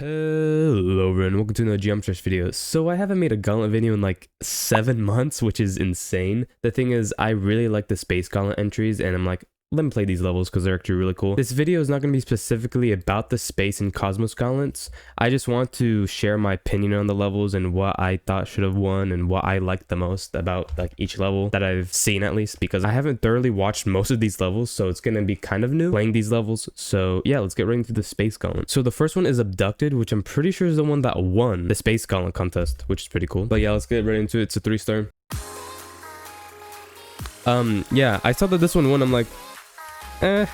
Hello everyone, welcome to another geometry video. So I haven't made a gauntlet video in like 7 months, which is insane. The thing is, I really like the space gauntlet entries and I'm like, let me play these levels because they're actually really cool. This video is not going to be specifically about the space and cosmos gauntlets. I just want to share my opinion on the levels and what I thought should have won and what I liked the most about like each level that I've seen, at least, because I haven't thoroughly watched most of these levels, so it's going to be kind of new playing these levels. So yeah, let's get right into the space gauntlet. So the first one is Abducted, which I'm pretty sure is the one that won the space gauntlet contest, which is pretty cool. But yeah, let's get right into it. It's a 3-star. Yeah, I saw that this one won. I'm like, I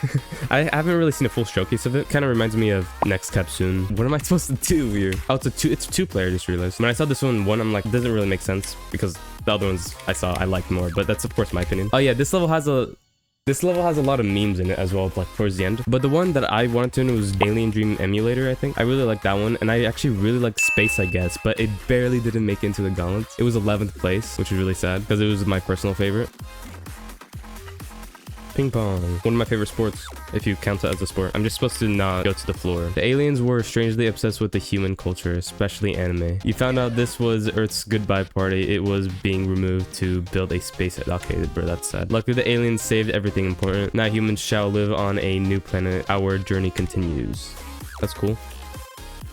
haven't really seen a full showcase of it. Kind of reminds me of Next Capsule. What am I supposed to do here? Oh, it's a two-player, I just realized. When I saw this one, I'm like, it doesn't really make sense because the other ones I saw I liked more, but that's of course my opinion. Oh yeah, this level has a lot of memes in it as well, like towards the end. But the one that I wanted to know was Alien Dream Emulator, I think. I really like that one, and I actually really liked Space, I guess, but it barely didn't make it into the gauntlets. It was 11th place, which is really sad because it was my personal favorite. Ping pong, one of my favorite sports, if you count it as a sport. I'm just supposed to not go to the floor. The aliens were strangely obsessed with the human culture, especially anime. You found out this was Earth's goodbye party. It was being removed to build a space. Okay, bro, that's sad. Luckily, the aliens saved everything important. Now humans shall live on a new planet. Our journey continues. That's cool.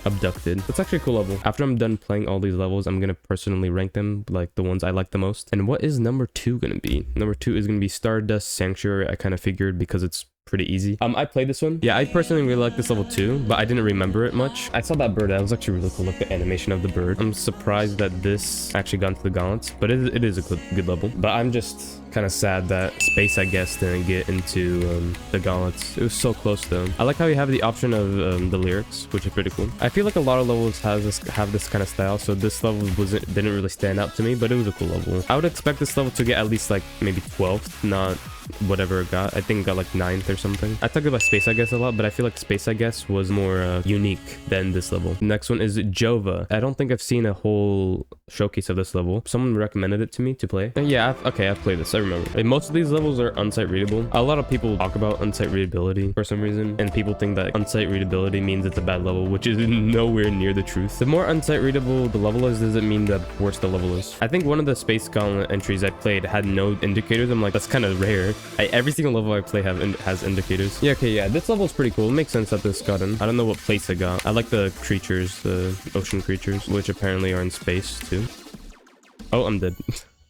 Abducted. That's actually a cool level. After I'm done playing all these levels, I'm gonna personally rank them, like the ones I like the most. And what is number 2 gonna be? Number 2 is gonna be Stardust Sanctuary. I kind of figured because it's pretty easy. I played this one. Yeah, I personally really like this level too, but I didn't remember it much. I saw that bird. That was actually really cool, like the animation of the bird. I'm surprised that this actually got into the gauntlets, but it is a good level. But I'm just kind of sad that Space, I guess, didn't get into the gauntlets. It was so close though. I like how you have the option of the lyrics, which is pretty cool. I feel like a lot of levels have this kind of style, so this level didn't really stand out to me, but it was a cool level. I would expect this level to get at least like maybe 12th, not whatever it got. I think it got like 9th or something. I talked about Space, I guess, a lot, but I feel like Space, I guess, was more unique than this level. The next one is Jova. I don't think I've seen a whole showcase of this level. Someone recommended it to me to play. And yeah, I've played this. I remember. Like, most of these levels are unsight readable. A lot of people talk about unsight readability for some reason, and people think that unsight readability means it's a bad level, which is nowhere near the truth. The more unsight readable the level is, doesn't mean the worse the level is. I think one of the Space Gauntlet entries I played had no indicators. I'm like, that's kind of rare. Every single level I play has indicators. Yeah, okay, yeah, this level is pretty cool. It makes sense that this got in. I don't know what place it got. I like the creatures, the ocean creatures, which apparently are in space too. Oh, I'm dead.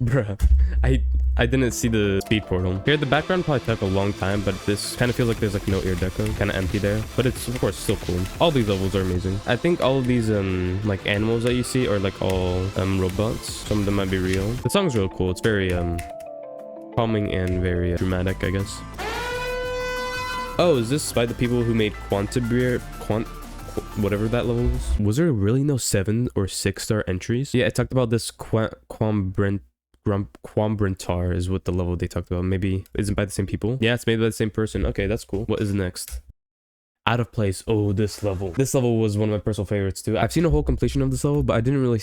Bruh, I didn't see the speed portal. Here, the background probably took a long time, but this kind of feels like there's like no ear deco, kind of empty there. But it's of course still cool. All these levels are amazing. I think all of these like animals that you see are like all robots. Some of them might be real. The song's real cool. It's very calming and very dramatic, I guess. Oh, is this by the people who made whatever that level was? Was there really no 7 or 6-star entries? Yeah, it talked about this Quambrentar is what the level they talked about. Maybe isn't by the same people. Yeah, it's made by the same person. Okay, that's cool. What is next? Out of place. Oh, this level was one of my personal favorites too. I've seen a whole completion of this level, but I didn't really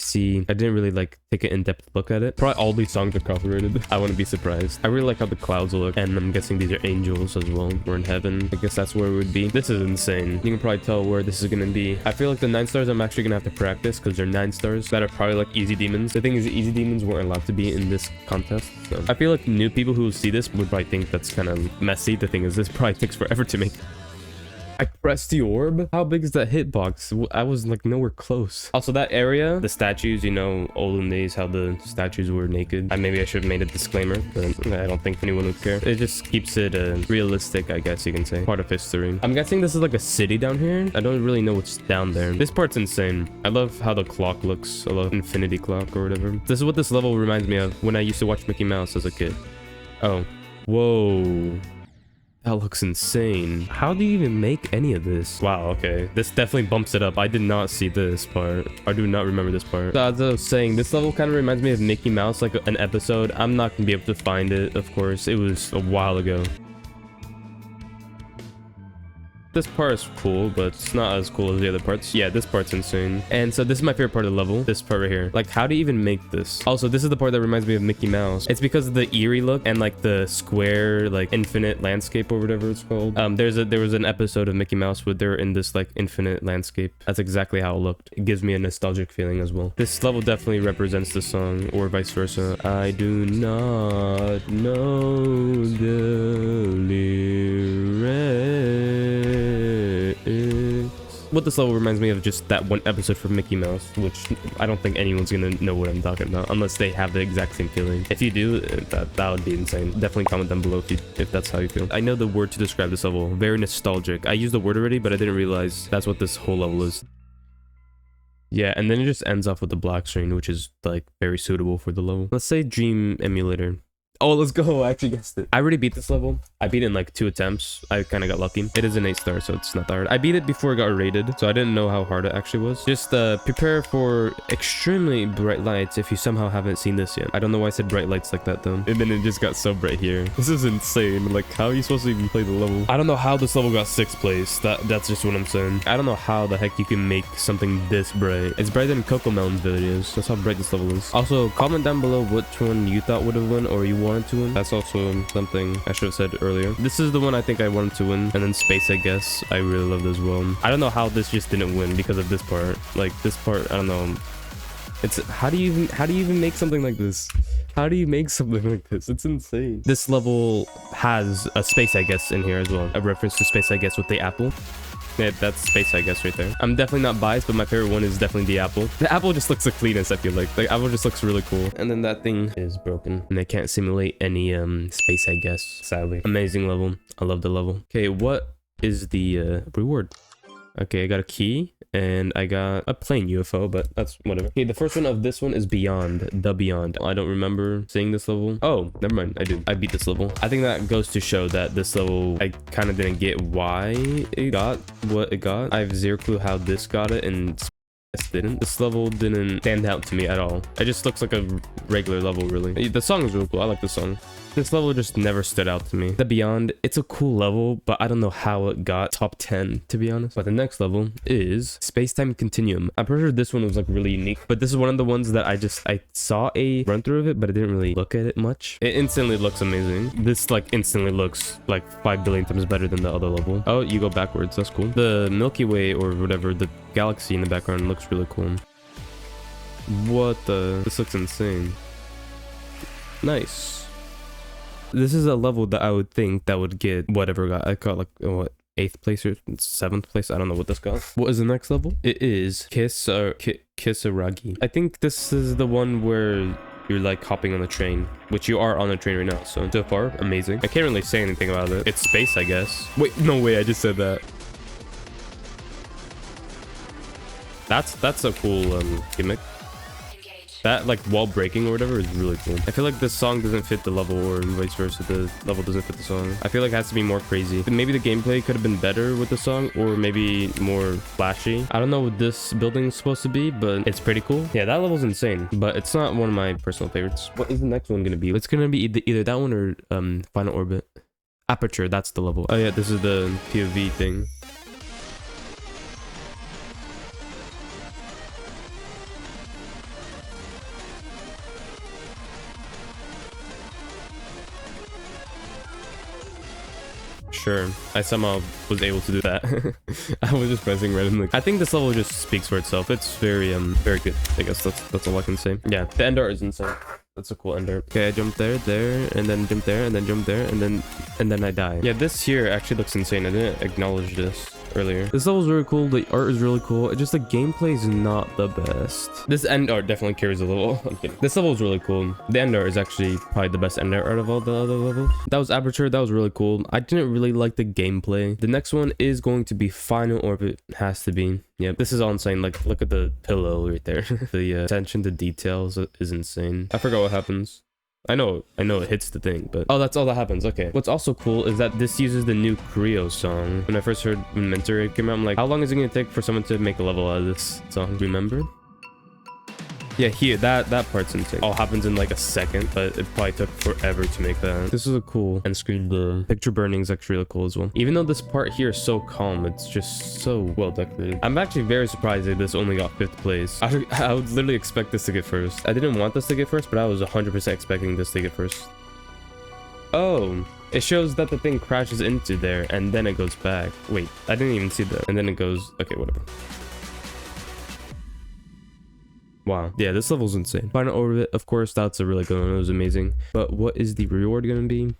like take an in-depth look at it. Probably all these songs are copyrighted. I wouldn't be surprised. I really like how the clouds look, and I'm guessing these are angels as well. We're in heaven. I guess that's where it would be. This is insane. You can probably tell where this is gonna be. I feel like the 9 stars I'm actually gonna have to practice because they're 9 stars that are probably like easy demons. The thing is, easy demons weren't allowed to be in this contest, so I feel like new people who see this would probably think that's kind of messy. The thing is, this probably takes forever to make. I pressed the orb? How big is that hitbox? I was like nowhere close. Also, that area, the statues, you know, olden days, how the statues were naked. Maybe I should have made a disclaimer, but I don't think anyone would care. It just keeps it realistic, I guess you can say. Part of history. I'm guessing this is like a city down here. I don't really know what's down there. This part's insane. I love how the clock looks. I love infinity clock or whatever. This is what this level reminds me of when I used to watch Mickey Mouse as a kid. Oh. Whoa. That looks insane. How do you even make any of this? Wow, okay. This definitely bumps it up. I did not see this part. I do not remember this part. So, as I was saying, this level kind of reminds me of Mickey Mouse, like an episode. I'm not gonna be able to find it, of course. It was a while ago. This part is cool, but it's not as cool as the other parts. Yeah, this part's insane. And so this is my favorite part of the level. This part right here. Like, how do you even make this? Also, this is the part that reminds me of Mickey Mouse. It's because of the eerie look and like the square, like infinite landscape or whatever it's called. There was an episode of Mickey Mouse where they're in this like infinite landscape. That's exactly how it looked. It gives me a nostalgic feeling as well. This level definitely represents the song, or vice versa. I do not know the lyrics. What this level reminds me of just that one episode from Mickey Mouse, which I don't think anyone's gonna know what I'm talking about unless they have the exact same feeling. If you do, that would be insane. Definitely comment down below if that's how you feel. I know the word to describe this level. Very nostalgic. I used the word already, but I didn't realize that's what this whole level is. Yeah, and then it just ends off with the black screen, which is like very suitable for the level. Let's say Dream Emulator. Oh, let's go. I actually guessed it. I already beat this level. I beat it in like 2 attempts. I kind of got lucky. It is an 8-star, so it's not that hard. I beat it before it got rated, so I didn't know how hard it actually was. Just prepare for extremely bright lights if you somehow haven't seen this yet. I don't know why I said bright lights like that though. And then it just got so bright here. This is insane. Like, how are you supposed to even play the level? I don't know how this level got 6th place. That's just what I'm saying. I don't know how the heck you can make something this bright. It's brighter than Coco Melon's videos. That's how bright this level is. Also, comment down below which one you thought would have won or you wanted to win. That's also something I should have said earlier. This is the one I think I wanted to win. And then Space, I guess. I really loved as well. I don't know how this just didn't win because of this part. Like, this part, I don't know. It's how do you even make something like this? How do you make something like this? It's insane. This level has a Space, I guess, in here as well. A reference to Space, I guess, with the apple. Yeah, that's Space, I guess, right there. I'm definitely not biased, but my favorite one is definitely the apple. The apple just looks the cleanest, I feel like. The apple just looks really cool. And then that thing is broken. And I can't simulate any space, I guess, sadly. Amazing level. I love the level. Okay, what is the reward? Okay, I got a key. And I got a plain UFO, but that's whatever. Okay, the first one of this one is Beyond. The Beyond. I don't remember seeing this level. Oh, never mind. I do. I beat this level. I think that goes to show that this level, I kind of didn't get why it got what it got. I have zero clue how this got it, and this didn't. This level didn't stand out to me at all. It just looks like a regular level, really. The song is really cool. I like the song. This level just never stood out to me. The Beyond, it's a cool level, but I don't know how it got top 10, to be honest. But the next level is Spacetime Continuum. I'm pretty sure this one was like really unique, but this is one of the ones that I saw a run through of it, but I didn't really look at it much. It instantly looks amazing. This like instantly looks like 5 billion times better than the other level. Oh, you go backwards. That's cool. The Milky Way or whatever, the galaxy in the background looks really cool. What the? This looks insane. Nice. This is a level that I would think that would get whatever got. I got like, what, 8th place or 7th place? I don't know what this got. What is the next level? It is Kisaraci. I think this is the one where you're like hopping on the train, which you are on the train right now. So far, amazing. I can't really say anything about it. It's space, I guess. Wait, no way, I just said that. That's a cool gimmick. That like wall breaking or whatever is really cool. I feel like this song doesn't fit the level, or vice versa, the level doesn't fit the song. I feel like it has to be more crazy. Maybe the gameplay could have been better with the song, or maybe more flashy. I don't know what this building is supposed to be, but it's pretty cool. Yeah, that level's insane, but it's not one of my personal favorites. What is the next one gonna be? It's gonna be either that one or Final Orbit. Aperture, that's the level. Oh yeah, this is the POV thing. Sure, I somehow was able to do that. I was just pressing randomly. I think this level just speaks for itself. It's very good. I guess that's all I can say. Yeah, the end art is insane. That's a cool end art. Okay, I jumped there, and then jump there, and then jump there, and then I die. Yeah, this here actually looks insane. I didn't acknowledge this earlier. This level is really cool. The art is really cool. It just, the gameplay is not the best. This end art definitely carries the level. I'm kidding. This level is really cool. The end art is actually probably the best end art out of all the other levels. That was Aperture. That was really cool. I didn't really like the gameplay. The next one is going to be Final Orbit. Has to be. Yeah, this is all insane. Like, look at the pillow right there. The attention to details is insane. I forgot what happens. I know it hits the thing, but oh, that's all that happens. Okay. What's also cool is that this uses the new Creo song. When I first heard when Mentor came out, I'm like, how long is it gonna take for someone to make a level out of this song? Remember? Yeah, here, that part's insane. All happens in like a second, but it probably took forever to make that. This is a cool end screen. The picture burning is actually really cool as well. Even though this part here is so calm, it's just so well decorated. I'm actually very surprised that this only got 5th place. I would literally expect this to get first. I didn't want this to get first, but I was 100% expecting this to get first. Oh, it shows that the thing crashes into there and then it goes back. Wait, I didn't even see that. And then it goes, okay, whatever. Wow. Yeah, this level's insane. Final orbit, of course, that's a really good one. It was amazing. But what is the reward gonna be?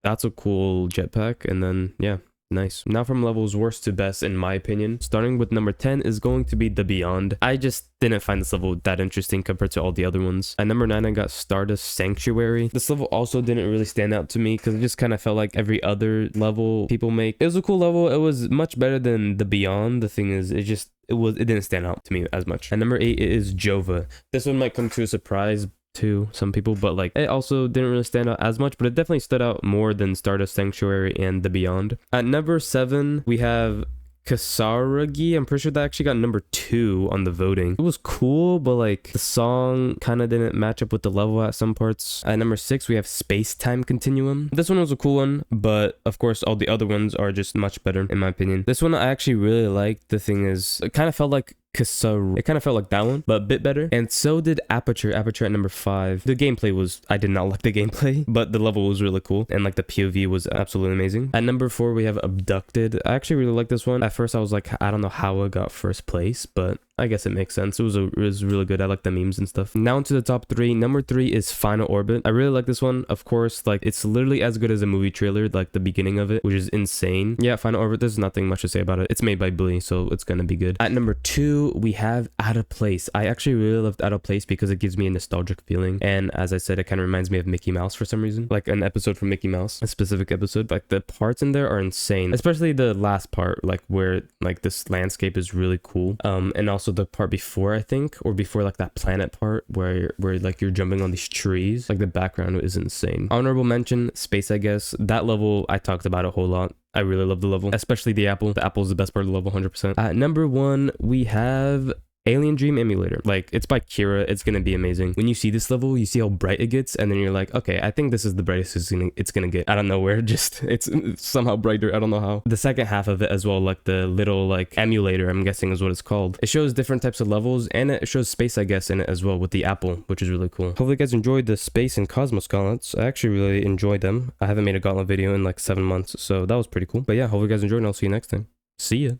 That's a cool jetpack. And then, yeah. Nice. Now from levels worst to best in my opinion, starting with number 10 is going to be the Beyond. I just didn't find this level that interesting compared to all the other ones. At number 9 I got Stardust Sanctuary. This level also didn't really stand out to me because it just kind of felt like every other level people make. It was a cool level. It was much better than the Beyond. The thing is, it didn't stand out to me as much. At number 8 it is Jova. This one might come to a surprise to some people, but like it also didn't really stand out as much, but it definitely stood out more than Stardust Sanctuary and the Beyond. At number 7 we have Kisaraci. I'm pretty sure that actually got number 2 on the voting. It was cool, but like the song kind of didn't match up with the level at some parts. At number 6 we have Spacetime Continuum. This one was a cool one, but of course all the other ones are just much better in my opinion. This one I actually really liked. The thing is, it kind of felt like it kind of felt like that one, but a bit better. And so did Aperture at number 5. The gameplay was, I did not like the gameplay, but the level was really cool. And like the POV was absolutely amazing. At number 4, we have Abducted. I actually really like this one. At first I was like, I don't know how it got first place, but I guess it makes sense. It was really good. I like the memes and stuff. Now into the top 3. Number 3 is Final Orbit. I really like this one. Of course, like it's literally as good as a movie trailer, like the beginning of it, which is insane. Yeah, Final Orbit, there's nothing much to say about it. It's made by Blee, so it's gonna be good. At number 2, we have Out of Place. I actually really loved Out of Place because it gives me a nostalgic feeling. And as I said, it kind of reminds me of Mickey Mouse for some reason. Like an episode from Mickey Mouse, a specific episode. Like the parts in there are insane. Especially the last part, like where like this landscape is really cool. And also the part before, I think, or before like that planet part where like you're jumping on these trees. Like the background is insane. Honorable mention, Space, I guess. That level, I talked about a whole lot. I really love the level, especially the apple. The apple is the best part of the level, 100%. At number 1, we have Alien Dream Emulator. Like, it's by Kira. It's gonna be amazing. When you see this level, you see how bright it gets, and then you're like, okay, I think this is the brightest it's gonna get. I don't know where, just it's somehow brighter. I don't know how. The second half of it as well, like the little like emulator, I'm guessing is what it's called. It shows different types of levels, and it shows space, I guess, in it as well with the apple, which is really cool. Hopefully you guys enjoyed the space and cosmos gauntlets. I actually really enjoyed them. I haven't made a gauntlet video in like 7 months, so that was pretty cool. But yeah, hopefully you guys enjoyed, and I'll see you next time. See ya.